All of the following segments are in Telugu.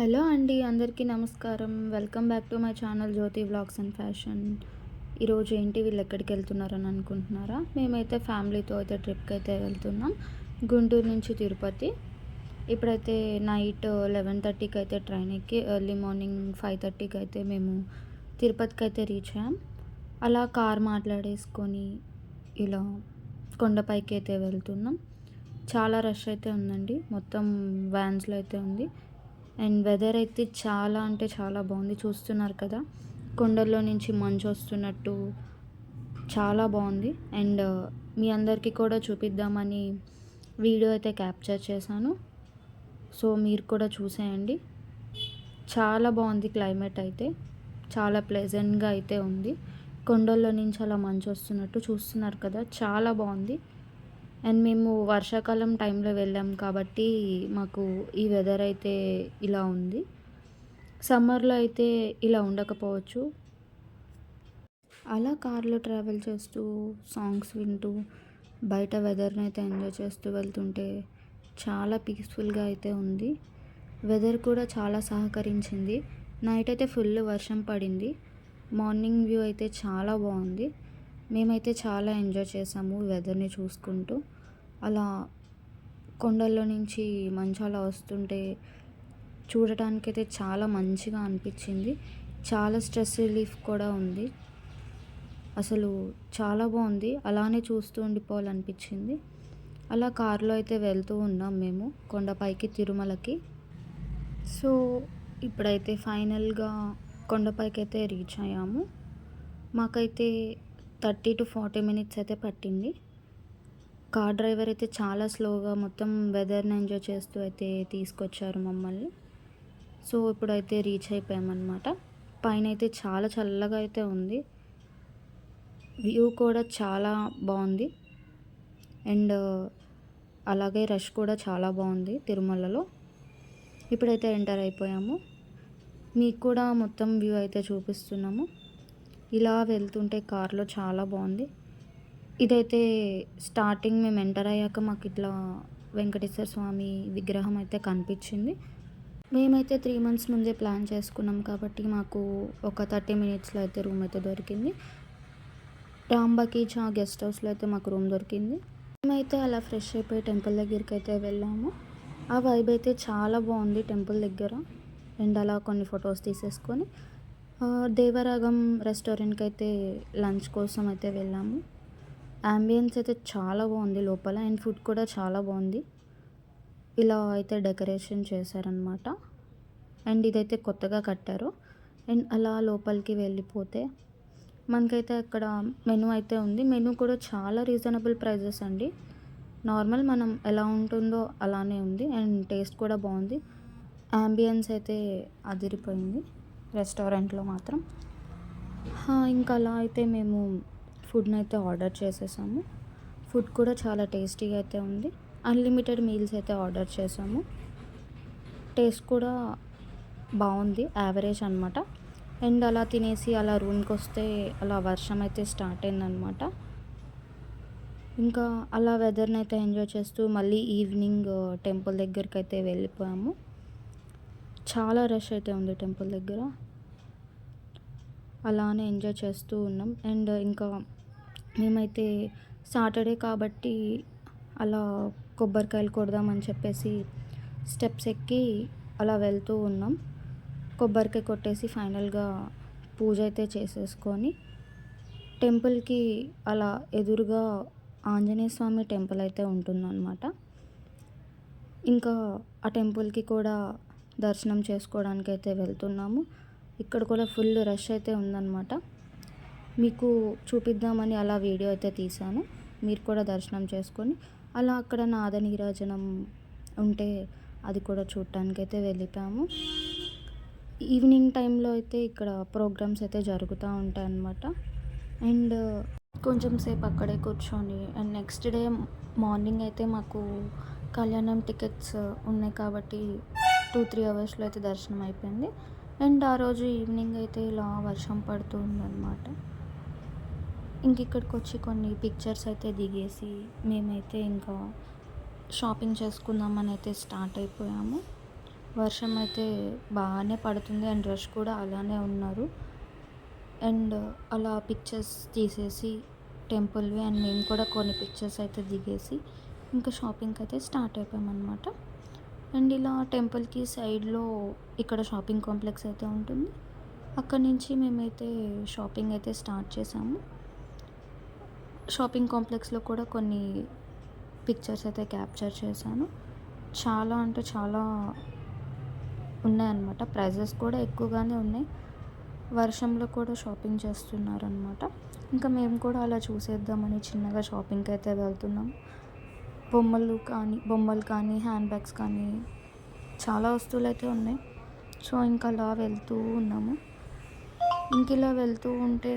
హలో అండి, అందరికీ నమస్కారం. Welcome back to my channel Jyothi vlogs and fashion. ఈరోజు ఏంటి వీళ్ళు ఎక్కడికి వెళ్తున్నారని అనుకుంటున్నారా? మేమైతే ఫ్యామిలీతో అయితే ట్రిప్కి అయితే వెళ్తున్నాం, గుంటూరు నుంచి తిరుపతి. ఇప్పుడైతే నైట్ 11:30కి అయితే ట్రైన్ ఎక్కి ఎర్లీ మార్నింగ్ 5:30కి అయితే మేము తిరుపతికి అయితే రీచ్ అయ్యాం. అలా కార్ మాట్లాడేసుకొని ఇలా కొండపైకి అయితే వెళ్తున్నాం. చాలా రష్ అయితే ఉందండి, మొత్తం వ్యాన్స్లో అయితే ఉంది. అండ్ వెదర్ అయితే చాలా అంటే చాలా బాగుంది, చూస్తున్నారు కదా, కొండల్లో నుంచి మంచు వస్తున్నట్టు చాలా బాగుంది. అండ్ మీ అందరికీ కూడా చూపిద్దామని వీడియో అయితే క్యాప్చర్ చేశాను, సో మీరు కూడా చూసేయండి. చాలా బాగుంది, క్లైమేట్ అయితే చాలా ప్లెజెంట్గా అయితే ఉంది. కొండల్లో నుంచి అలా మంచు వస్తున్నట్టు చూస్తున్నారు కదా, చాలా బాగుంది. అండ్ మేము వర్షాకాలం టైంలో వెళ్ళాం కాబట్టి మాకు ఈ వెదర్ అయితే ఇలా ఉంది. సమ్మర్లో అయితే ఇలా ఉండకపోవచ్చు. అలా కార్లో ట్రావెల్ చేస్తూ సాంగ్స్ వింటూ బయట వెదర్ని అయితే ఎంజాయ్ చేస్తూ వెళ్తుంటే చాలా పీస్ఫుల్గా అయితే ఉంది. వెదర్ కూడా చాలా సహకరించింది. నైట్ అయితే ఫుల్ వర్షం పడింది, మార్నింగ్ వ్యూ అయితే చాలా బాగుంది. మేమైతే చాలా ఎంజాయ్ చేసాము వెదర్ని చూసుకుంటూ. అలా కొండల్లో నుంచి మంచు అలా వస్తుంటే చూడటానికైతే చాలా మంచిగా అనిపించింది. చాలా స్ట్రెస్ రిలీఫ్ కూడా ఉంది. అసలు చాలా బాగుంది, అలానే చూస్తూ ఉండిపోవాలనిపించింది. అలా కారులో అయితే వెళ్తూ ఉన్నాం మేము కొండపైకి, తిరుమలకి. సో ఇప్పుడైతే ఫైనల్గా కొండపైకి అయితే రీచ్ అయ్యాము. మాకైతే 30 to 40 minutes అయితే పట్టింది. కార్ డ్రైవర్ అయితే చాలా స్లోగా మొత్తం వెదర్ని ఎంజాయ్ చేస్తూ అయితే తీసుకొచ్చారు మమ్మల్ని. సో ఇప్పుడైతే రీచ్ అయిపోయామన్నమాట. పైన అయితే చాలా చల్లగా అయితే ఉంది, వ్యూ కూడా చాలా బాగుంది. అండ్ అలాగే రష్ కూడా చాలా బాగుంది తిరుమలలో. ఇప్పుడైతే ఎంటర్ అయిపోయాము, మీకు కూడా మొత్తం వ్యూ అయితే చూపిస్తున్నాము. ఇలా వెళ్తుంటే కార్లో చాలా బాగుంది. ఇదైతే స్టార్టింగ్ మేము ఎంటర్ అయ్యాక మాకు ఇట్లా వెంకటేశ్వర స్వామి విగ్రహం అయితే కనిపించింది. మేమైతే 3 months ముందే ప్లాన్ చేసుకున్నాం కాబట్టి మాకు ఒక 30 minutesలో అయితే రూమ్ అయితే దొరికింది. రాంబాకి గెస్ట్ హౌస్లో అయితే మాకు రూమ్ దొరికింది. మేమైతే అలా ఫ్రెష్ అయిపోయి టెంపుల్ దగ్గరికి అయితే వెళ్ళాము. ఆ వైబ్ అయితే చాలా బాగుంది టెంపుల్ దగ్గర. అండ్ అలా కొన్ని ఫొటోస్ తీసేసుకొని దేవరాగం రెస్టారెంట్కి అయితే లంచ్ కోసం అయితే వెళ్ళాము. అంబియన్స్ అయితే చాలా బాగుంది లోపల, అండ్ ఫుడ్ కూడా చాలా బాగుంది. ఇలా అయితే డెకరేషన్ చేశారనమాట. అండ్ ఇదైతే కొత్తగా కట్టారు. అండ్ అలా లోపలికి వెళ్ళిపోతే మనకైతే అక్కడ మెనూ అయితే ఉంది. మెనూ కూడా చాలా రీజనబుల్ ప్రైజెస్ అండి, నార్మల్ మనం ఎలా ఉంటుందో అలానే ఉంది. అండ్ టేస్ట్ కూడా బాగుంది. అంబియన్స్ అయితే అదిరిపోయింది రెస్టారెంట్లో మాత్రం. ఇంకా అలా అయితే మేము ఫుడ్ని అయితే ఆర్డర్ చేసేసాము. ఫుడ్ కూడా చాలా టేస్టీగా అయితే ఉంది. అన్లిమిటెడ్ మీల్స్ అయితే ఆర్డర్ చేసాము. టేస్ట్ కూడా బాగుంది, యావరేజ్ అనమాట. అండ్ అలా తినేసి అలా రూమ్కి వస్తే అలా వర్షం అయితే స్టార్ట్ అయిందనమాట. ఇంకా అలా వెదర్ని అయితే ఎంజాయ్ చేస్తూ మళ్ళీ ఈవినింగ్ టెంపుల్ దగ్గరికి అయితే వెళ్ళిపోయాము. చాలా రష్ అయితే ఉంది టెంపుల్ దగ్గర, అలానే ఎంజాయ్ చేస్తూ ఉన్నాం. అండ్ ఇంకా మేమైతే సాటర్డే కాబట్టి అలా కొబ్బరికాయలు కొడదామని చెప్పేసి స్టెప్స్ ఎక్కి అలా వెళ్తూ ఉన్నాం. కొబ్బరికాయ కొట్టేసి ఫైనల్గా పూజ అయితే చేసేసుకొని టెంపుల్కి అలా ఎదురుగా ఆంజనేయ స్వామి టెంపుల్ అయితే ఉంటుందన్నమాట. ఇంకా ఆ టెంపుల్కి కూడా దర్శనం చేసుకోవడానికి అయితే వెళ్తున్నాము. ఇక్కడ కూడా ఫుల్ రష్ అయితే ఉందన్నమాట. మీకు చూపిద్దామని అలా వీడియో అయితే తీశాను, మీరు కూడా దర్శనం చేసుకొని అలా అక్కడ నాద నీరాజనం ఉంటే అది కూడా చూడటానికి అయితే వెళ్ళిపోయాము. ఈవినింగ్ టైంలో అయితే ఇక్కడ ప్రోగ్రామ్స్ అయితే జరుగుతూ ఉంటాయి అన్నమాట. అండ్ కొంచెం సేపు అక్కడే కూర్చొని అండ్ నెక్స్ట్ డే మార్నింగ్ అయితే మాకు కళ్యాణం టికెట్స్ ఉన్నాయి కాబట్టి 2-3 అవర్స్లో అయితే దర్శనం అయిపోయింది. అండ్ ఆ రోజు ఈవినింగ్ అయితే ఇలా వర్షం పడుతూ ఉందన్నమాట. ఇంక ఇక్కడికి వచ్చి కొన్ని పిక్చర్స్ అయితే దిగేసి మేమైతే ఇంకా షాపింగ్ చేసుకుందామని అయితే స్టార్ట్ అయిపోయాము. వర్షం అయితే బాగానే పడుతుంది అండ్ రష్ కూడా అలానే ఉన్నారు. అండ్ అలా పిక్చర్స్ తీసేసి టెంపుల్‌వి అండ్ మేము కూడా కొన్ని పిక్చర్స్ అయితే దిగేసి ఇంకా షాపింగ్‌కి అయితే స్టార్ట్ అయిపోయామన్నమాట. అండ్ ఇలా టెంపుల్‌కి సైడ్‌లో ఇక్కడ షాపింగ్ కాంప్లెక్స్ అయితే ఉంటుంది. అక్కడి నుంచి మేమైతే షాపింగ్ అయితే స్టార్ట్ చేసాము. షాపింగ్ కాంప్లెక్స్‌లో కూడా కొన్ని పిక్చర్స్ అయితే క్యాప్చర్ చేశాను. చాలా అంటే చాలా ఉన్నాయన్నమాట. ప్రైజెస్ కూడా ఎక్కువగానే ఉన్నాయి. వర్షంలో కూడా షాపింగ్ చేస్తున్నారనమాట. ఇంకా మేము కూడా అలా చూసేద్దామని చిన్నగా షాపింగ్‌కి అయితే వెళ్తున్నాం. బొమ్మలు కానీ, హ్యాండ్ బ్యాగ్స్ కానీ చాలా వస్తువులైతే ఉన్నాయి. సో, ఇంకా అలా వెళ్తూ ఉన్నాము. ఇంక ఇలా వెళ్తూ ఉంటే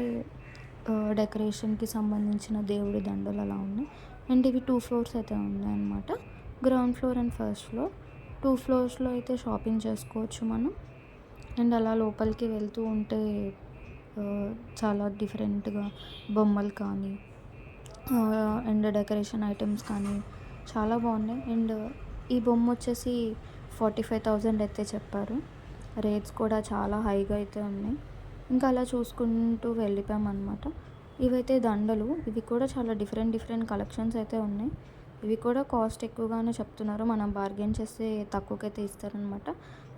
డెకరేషన్‌కి సంబంధించిన దేవుడి దండలు అలా ఉన్నాయి. అండ్ ఇవి 2 ఫ్లోర్స్ అయితే ఉన్నాయన్నమాట. Ground floor and first floor. 2 ఫ్లోర్స్‌లో అయితే షాపింగ్ చేసుకోవచ్చు మనం. అండ్ అలా లోపలికి వెళ్తూ ఉంటే చాలా డిఫరెంట్‌గా బొమ్మలు కానీ అండ్ డెకరేషన్ ఐటెమ్స్ కానీ చాలా బాగున్నాయి. అండ్ ఈ బొమ్మ వచ్చేసి 45,000 అయితే చెప్పారు. రేట్స్ కూడా చాలా హైగా అయితే ఉన్నాయి. ఇంకా అలా చూసుకుంటూ వెళ్ళిపోయామన్నమాట. ఇవైతే దండలు. ఇవి కూడా చాలా డిఫరెంట్ కలెక్షన్స్ అయితే ఉన్నాయి. ఇవి కూడా కాస్ట్ ఎక్కువగానే చెప్తున్నారు. మనం బార్గెయిన్ చేస్తే తక్కువకైతే ఇస్తారనమాట.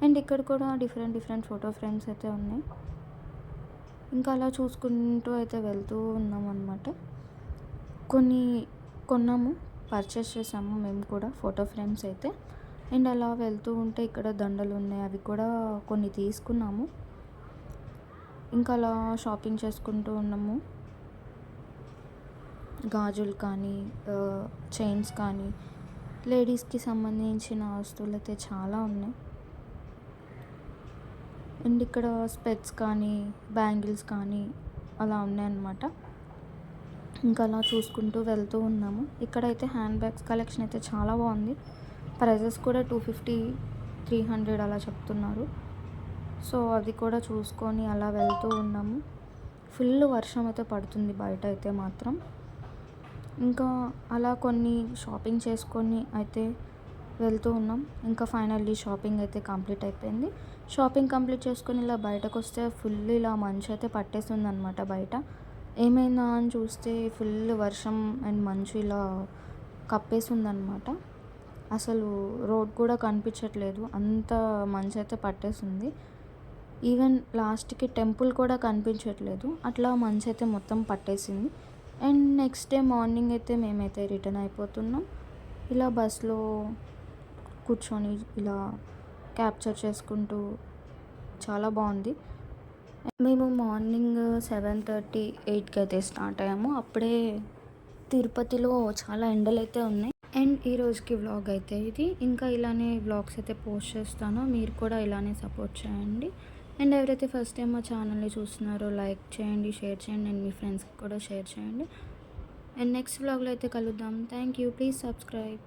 అండ్ ఇక్కడ కూడా డిఫరెంట్ ఫోటో ఫ్రేమ్స్ అయితే ఉన్నాయి. ఇంకా అలా చూసుకుంటూ అయితే వెళ్తూ ఉన్నామన్నమాట. కొన్ని కొన్నాము, పర్చేస్ చేసాము మేము కూడా ఫోటో ఫ్రేమ్స్ అయితే. అండ్ అలా వెళ్తూ ఉంటే ఇక్కడ దండలు ఉన్నాయి. అవి కూడా కొన్ని తీసుకున్నాము. ఇంకా అలా షాపింగ్ చేసుకుంటూ ఉన్నాము. గాజులు కానీ, చైన్స్ కానీ, లేడీస్‌కి సంబంధించిన వస్తువులు అయితే చాలా ఉన్నాయి. అండ్ ఇక్కడ స్పెక్స్ కానీ, బ్యాంగిల్స్ కానీ అలా ఉన్నాయన్నమాట. ఇంకా అలా చూసుకుంటూ వెళ్తూ ఉన్నాము. ఇక్కడైతే హ్యాండ్ బ్యాగ్స్ కలెక్షన్ అయితే చాలా బాగుంది. ప్రైజెస్ కూడా 250, 300 అలా చెప్తున్నారు. సో, అది కూడా చూసుకొని అలా వెళ్తూ ఉన్నాము. ఫుల్ వర్షం అయితే పడుతుంది బయట అయితే మాత్రం. ఇంకా అలా కొన్ని షాపింగ్ చేసుకొని అయితే వెళ్తూ ఉన్నాం. ఇంకా ఫైనల్లీ షాపింగ్ అయితే కంప్లీట్ అయిపోయింది. షాపింగ్ కంప్లీట్ చేసుకొని ఇలా బయటకు వస్తే ఫుల్ ఇలా మంచు అయితే పట్టేస్తుందన్నమాట బయట. ఏమైందా అని చూస్తే ఫుల్ వర్షం అండ్ మంచు ఇలా కప్పేసిందనమాట. అసలు రోడ్ కూడా కనిపించట్లేదు. అంత మంచు అయితే పట్టేసింది. ఈవెన్ లాస్ట్‌కి టెంపుల్ కూడా కనిపించట్లేదు. అట్లా మంచు అయితే మొత్తం పట్టేసింది. అండ్ నెక్స్ట్ డే మార్నింగ్ అయితే మేమైతే రిటర్న్ అయిపోతున్నాం. ఇలా బస్‌లో కూర్చొని ఇలా క్యాప్చర్ చేసుకుంటూ చాలా బాగుంది. మేము మార్నింగ్ 7:30, 8కి అయితే స్టార్ట్ అయ్యాము. అప్పుడే తిరుపతిలో చాలా ఎండలైతే ఉన్నాయి. అండ్ ఈ రోజుకి వ్లాగ్ అయితే ఇది. ఇంకా ఇలానే వ్లాగ్స్ అయితే పోస్ట్ చేస్తాను. మీరు కూడా ఇలానే సపోర్ట్ చేయండి. అండ్ ఎవరైతే ఫస్ట్ టైం మా ఛానల్ని చూస్తున్నారో లైక్ చేయండి, షేర్ చేయండి అండ్ మీ ఫ్రెండ్స్కి కూడా షేర్ చేయండి. అండ్ నెక్స్ట్ వ్లాగ్లో అయితే కలుద్దాం. Thank you. Please subscribe.